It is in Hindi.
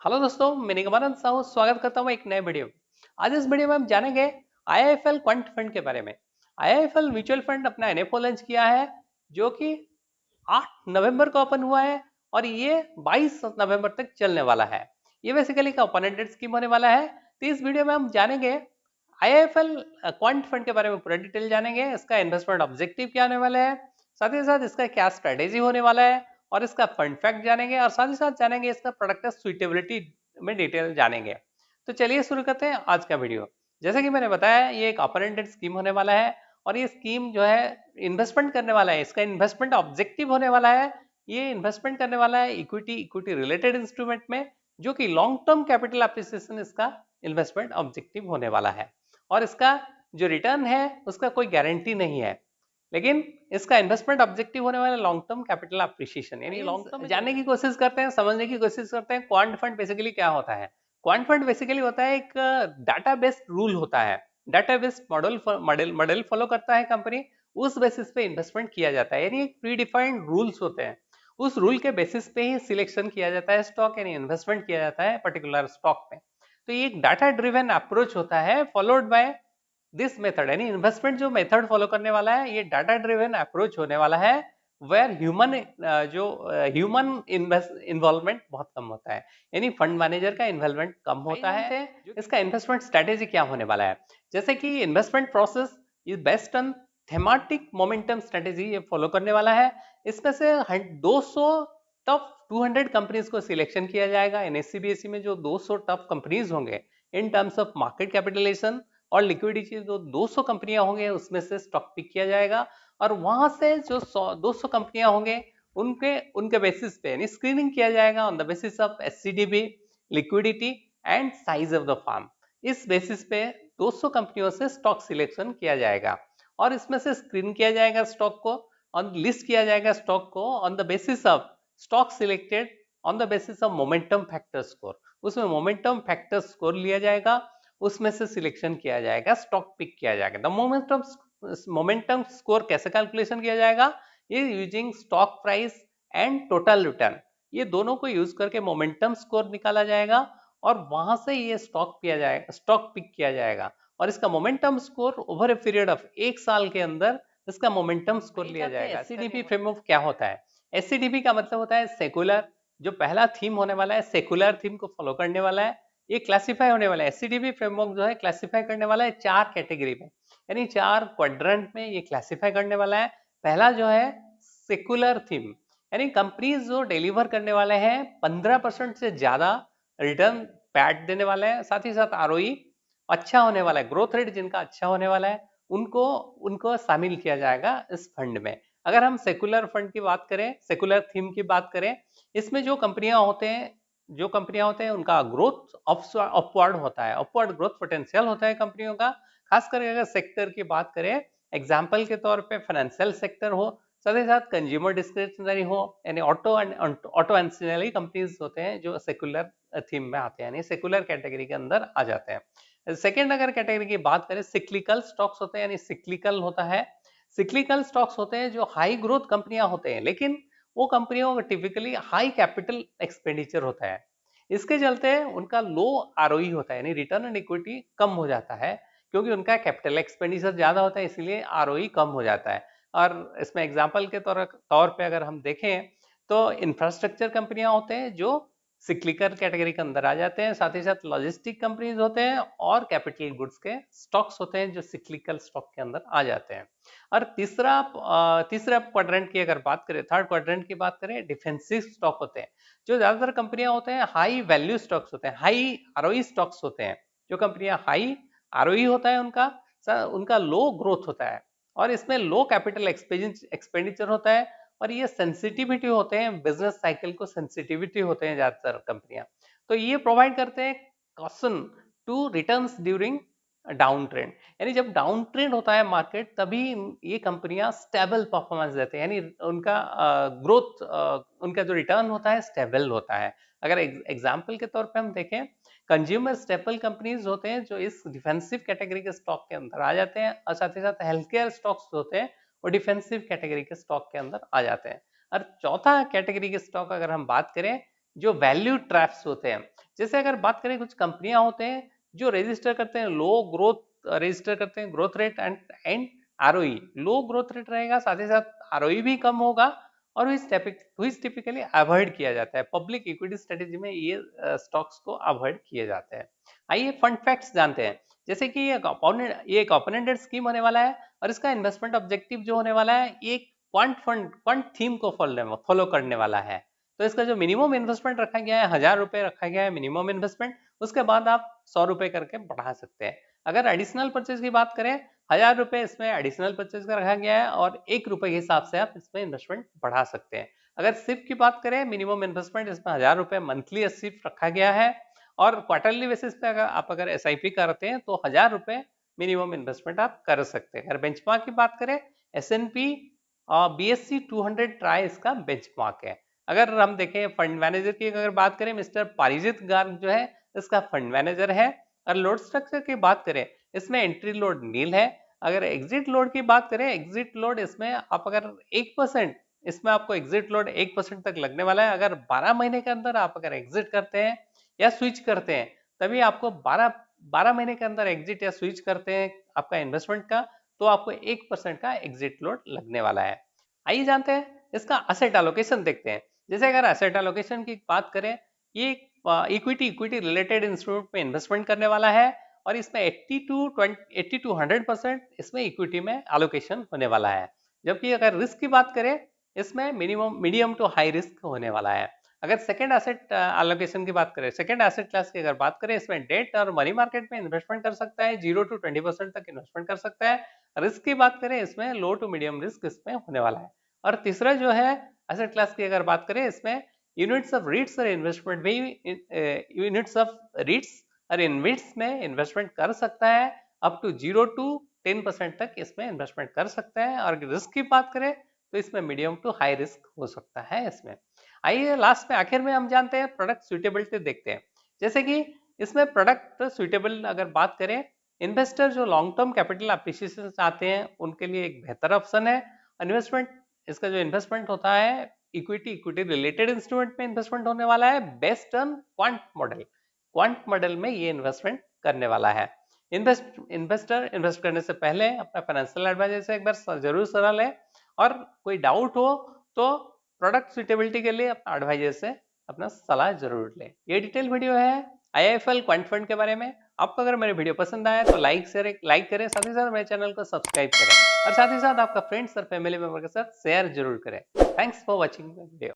हेलो दोस्तों, मैं निगमानंद साहू स्वागत करता हूँ एक नए वीडियो में। आज इस वीडियो में हम जानेंगे आईआईएफएल क्वांट फंड के बारे में। आईआईएफएल म्यूचुअल फंड अपना एनएफओ लॉन्च किया है, जो कि 8 नवंबर को ओपन हुआ है और ये 22 नवंबर तक चलने वाला है। ये बेसिकली का ओपन एंडेड स्कीम होने वाला है। तो इस वीडियो में हम जानेंगे आईआईएफएल क्वांट फंड के बारे में पूरा डिटेल जानेंगे। इसका इन्वेस्टमेंट ऑब्जेक्टिव क्या होने वाला है, साथ ही साथ इसका क्या स्ट्रेटेजी होने वाला है और इसका फंड फैक्ट जानेंगे और साथ ही साथ जानेंगे इसका प्रोडक्ट सुइटेबिलिटी में डिटेल जानेंगे। तो चलिए शुरू करते हैं आज का वीडियो। जैसे कि मैंने बताया, ये एक ओपन एंडेड स्कीम होने वाला है और ये स्कीम जो है इन्वेस्टमेंट करने वाला है। इसका इन्वेस्टमेंट ऑब्जेक्टिव होने वाला है, ये इन्वेस्टमेंट करने वाला है इक्विटी रिलेटेड इंस्ट्रूमेंट में, जो कि लॉन्ग टर्म कैपिटल अप्रिसिएशन इसका इन्वेस्टमेंट ऑब्जेक्टिव होने वाला है। और इसका जो रिटर्न है उसका कोई गारंटी नहीं है, लेकिन इसका इन्वेस्टमेंट ऑब्जेक्टिव होने वाला लॉन्ग टर्म कैपिटल अप्रिसिएशन, यानी लॉन्ग टर्म जानने की कोशिश करते हैं, समझने की कोशिश करते हैं क्वांट फंड बेसिकली क्या होता है। क्वांट फंड बेसिकली होता है एक डाटा बेस्ड रूल होता है, डाटा बेस्ड मॉडल फॉलो करता है कंपनी। उस बेसिस पे इन्वेस्टमेंट किया जाता है, यानी एक प्री डिफाइंड रूल्स होते हैं। उस रूल के बेसिस पे ही सिलेक्शन किया जाता है स्टॉक, यानी इन्वेस्टमेंट किया जाता है पर्टिकुलर स्टॉक में। तो ये एक डाटा ड्रिवन अप्रोच होता है फॉलोड बाय दिस मेथड, यानी इन्वेस्टमेंट जो मेथड फॉलो करने वाला है ये डाटा ड्रिवन अप्रोच होने वाला है, वेयर ह्यूमन इन्वॉल्वमेंट बहुत कम होता है, यानी फंड मैनेजर का इन्वॉल्वमेंट कम होता है। इसका इन्वेस्टमेंट स्ट्रेटेजी क्या होने वाला है, जैसे कि investment process is based on thematic momentum strategy ये फॉलो करने वाला है। इसमें से 200 टॉप 200 कंपनीज को सिलेक्शन किया जाएगा। एनएससीबीएसई में जो 200 टॉप कंपनीज होंगे in terms of market capitalisation और लिक्विडिटी, जो 200 कंपनियां होंगे उसमें से स्टॉक पिक किया जाएगा और वहां से जो 200 कंपनियां होंगे उनके उनके बेसिस पे यानी स्क्रीनिंग किया जाएगा on the basis of SCDB, liquidity and size of the firm. इस बेसिस पे 200 कंपनियों से स्टॉक सिलेक्शन किया जाएगा और इसमें से स्क्रीन किया जाएगा स्टॉक को, ऑन लिस्ट किया जाएगा स्टॉक को on the basis of stock selected on the basis of momentum factor score. उसमें मोमेंटम फैक्टर स्कोर लिया जाएगा, उसमें से सिलेक्शन किया जाएगा, स्टॉक पिक किया जाएगा। द मोमेंटम स्कोर कैसे कैलकुलेशन किया जाएगा, ये using stock price and total return, ये दोनों को यूज करके मोमेंटम स्कोर निकाला जाएगा और वहां से ये स्टॉक पिक किया जाएगा और इसका momentum score over a period of 1 साल के अंदर इसका मोमेंटम स्कोर लिया जाएगा। एससीडीपी फ्रेमवर्क क्या होता है, एससीडीपी का मतलब होता है सेकुलर। जो पहला थीम होने वाला है सेकुलर थीम को फॉलो करने वाला है। ये क्लासिफाई होने वाला है, एससीडीपी फ्रेमवर्क जो है क्लासिफाई करने वाला है 4 कैटेगरी में, यानी 4 क्वाड्रेंट में ये क्लासिफाई करने वाला है। पहला जो है सेकुलर थीम, यानी कंपनीज जो डिलीवर करने वाले हैं 15% से ज्यादा रिटर्न पैट देने वाले हैं, साथ ही साथ आरओई अच्छा होने वाला है, ग्रोथ रेट जिनका अच्छा होने वाला है उनको उनको शामिल किया जाएगा इस फंड में। अगर हम सेकुलर फंड की बात करें, सेकुलर थीम की बात करें, इसमें जो कंपनियां होते हैं उनका ग्रोथ अपवर्ड होता है, अपवर्ड ग्रोथ पोटेंशियल होता है कंपनियों का। खास करके अगर सेक्टर की बात करें, एग्जांपल के तौर पे फाइनेंशियल सेक्टर हो, साथ ही साथ कंज्यूमर डिस्क्रिशनरी हो, यानी ऑटो एंसिलरी कंपनीज होते हैं जो सेकुलर थीम में आते हैं, यानी सेकुलर कैटेगरी के अंदर आ जाते हैं। सेकेंड अगर कैटेगरी की बात करें, सिक्लिकल स्टॉक्स होते हैं, यानी सिक्लिकल होता है, सिक्लिकल स्टॉक्स होते हैं जो हाई ग्रोथ कंपनियां होते हैं, लेकिन वो कंपनियों का टिपिकली हाई कैपिटल एक्सपेंडिचर होता है। इसके चलते उनका लो आरओई होता है, यानी रिटर्न ऑन इक्विटी कम हो जाता है, क्योंकि उनका कैपिटल एक्सपेंडिचर ज्यादा होता है, इसलिए आरओई कम हो जाता है। और इसमें एग्जांपल के तौर पे अगर हम देखें तो इंफ्रास्ट्रक्चर कंपनियां होते हैं जो सिक्लिकल कैटेगरी के अंदर आ जाते हैं, साथ ही साथ लॉजिस्टिक कंपनीज होते हैं और कैपिटल गुड्स के स्टॉक्स होते हैं जो सिक्लिकल स्टॉक के अंदर आ जाते हैं। और तीसरा क्वाड्रेंट की अगर बात करें, थर्ड क्वाड्रेंट की बात करें, डिफेंसिव स्टॉक होते हैं। जो ज्यादातर कंपनियां होते हैं हाई वैल्यू स्टॉक्स होते हैं, हाई आरओई स्टॉक्स होते हैं। जो कंपनियां हाई आरओई होता है उनका लो ग्रोथ होता है और इसमें लो कैपिटल एक्सपेंडिचर होता है और ये सेंसिटिविटी होते हैं, बिजनेस साइकिल को सेंसिटिविटी होते हैं ज्यादातर कंपनियां। तो ये प्रोवाइड करते हैं caution to returns during down trend, यानी जब डाउन ट्रेंड होता है मार्केट तभी ये कंपनियां स्टेबल परफॉर्मेंस देते हैं, यानी उनका ग्रोथ उनका जो रिटर्न होता है स्टेबल होता है। अगर एग्जांपल के तौर पे हम देखें, कंज्यूमर स्टेपल कंपनीज होते हैं जो इस डिफेंसिव कैटेगरी के स्टॉक के अंदर आ जाते हैं और साथ ही साथ हेल्थ केयर स्टॉक्स होते हैं वो डिफेंसिव कैटेगरी के स्टॉक के अंदर आ जाते हैं। और चौथा कैटेगरी के स्टॉक अगर हम बात करें, जो वैल्यू ट्रैप्स होते हैं, जैसे अगर बात करें कुछ कंपनियां होते हैं जो रजिस्टर करते हैं लो ग्रोथ, रजिस्टर करते हैं growth rate and ROE, low growth rate रहेगा, साथ ही साथ आरओई भी कम होगा, और टिपिकली अवॉइड किया जाता है। पब्लिक इक्विटी स्ट्रेटेजी में ये स्टॉक्स को अवॉइड किए जाते हैं। आइए फंड फैक्ट्स जानते हैं। जैसे कि ये एक ओपन एंडेड स्कीम होने वाला है, और इसका इन्वेस्टमेंट ऑब्जेक्टिव जो होने वाला है ये क्वांट थीम को फॉलो करने वाला है। तो इसका जो मिनिमम इन्वेस्टमेंट रखा गया है 1000 रुपए रखा गया है मिनिमम इन्वेस्टमेंट, उसके बाद आप 100 रुपए करके बढ़ा सकते हैं। अगर एडिशनल परचेज की बात करें, 1000 रुपए इसमें एडिशनल परचेज का रखा गया है, और 1 रुपए के हिसाब से आप इसमें इन्वेस्टमेंट बढ़ा सकते हैं। अगर सिप की बात करें, मिनिमम इन्वेस्टमेंट इसमें 1000 रुपए मंथली सिप रखा गया है, और क्वार्टरली बेसिस पे अगर एसआईपी करते हैं तो 1000 रुपए मिनिमम इन्वेस्टमेंट आप कर सकते हैं। अगर बेंचमार्क की बात करें, एस&पी BSE 200 ट्राई इसका बेंचमार्क है। अगर हम देखें फंड मैनेजर की अगर बात करें, मिस्टर पारिजित गार्ग जो है इसका फंड मैनेजर है। और लोड स्ट्रक्चर की बात करें, इसमें एंट्री लोड नील है। अगर एग्जिट लोड की बात करें, एग्जिट लोड इसमें आप अगर 1%, इसमें आपको एग्जिट लोड 1% तक लगने वाला है। अगर 12 महीने के अंदर आप अगर एग्जिट करते हैं या स्विच करते हैं, तभी आपको 12 महीने के अंदर एग्जिट या स्विच करते हैं आपका इन्वेस्टमेंट का, तो आपको 1% का एग्जिट लोड लगने वाला है। आइए जानते हैं इसका असेट एलोकेशन देखते हैं। जैसे अगर असेट एलोकेशन की बात करें, ये इक्विटी रिलेटेड इंस्ट्रूमेंट में इन्वेस्टमेंट करने वाला है, और इसमें 80 to 100% इसमें इक्विटी में एलोकेशन होने वाला है। जबकि अगर रिस्क की बात करें, इसमें मीडियम टू हाई रिस्क होने वाला है। अगर सेकंड एसेट एलोकेशन की बात करें, सेकंड एसेट क्लास की अगर बात करें, इसमें डेट और मनी मार्केट में इन्वेस्टमेंट कर सकता है, 0 to 20% तक इन्वेस्टमेंट कर सकता है। रिस्क की बात करें, इसमें लो टू मीडियम रिस्क इसमें होने वाला है। और तीसरा जो है एसेट क्लास की अगर बात करें, इसमें यूनिट्स ऑफ रीट्स और इन्वेस्टमेंट भी यूनिट्स ऑफ रीट्स और इन्वेट्स में इन्वेस्टमेंट कर सकता है, अप टू 0 to 10% तक इसमें इन्वेस्टमेंट कर सकता है। और रिस्क की बात करें तो इसमें मीडियम टू हाई रिस्क हो सकता है इसमें। आइए लास्ट में आखिर में हम जानते हैं प्रोडक्ट सुटेबिलिटी देखते हैं। जैसे कि इसमें प्रोडक्ट सुटेबल अगर बात करें, इन्वेस्टर जो लॉन्ग टर्म कैपिटल अप्रिसिएशन चाहते हैं उनके लिए एक बेहतर ऑप्शन है। इन्वेस्टमेंट, इसका जो इन्वेस्टमेंट होता है इक्विटी रिलेटेड इंस्ट्रूमेंट में इन्वेस्टमेंट होने वाला है, बेस्ड ऑन क्वांट मॉडल में ये इन्वेस्टमेंट करने वाला है। इन्वेस्टर इन्वेस्ट करने से पहले अपना फाइनेंशियल एडवाइजर से एक बार जरूर सलाह लें, और कोई डाउट हो तो प्रोडक्ट सुटेबिलिटी के लिए अपना एडवाइजर से अपना सलाह जरूर लें। ये डिटेल वीडियो है IIFL क्वांट फंड के बारे में। आपको अगर मेरे वीडियो पसंद आया तो लाइक करें, साथ ही साथ मेरे चैनल को सब्सक्राइब करें, और साथ ही साथ आपका फ्रेंड्स और फैमिली मेंबर के साथ शेयर जरूर करें। Thanks for watching the video.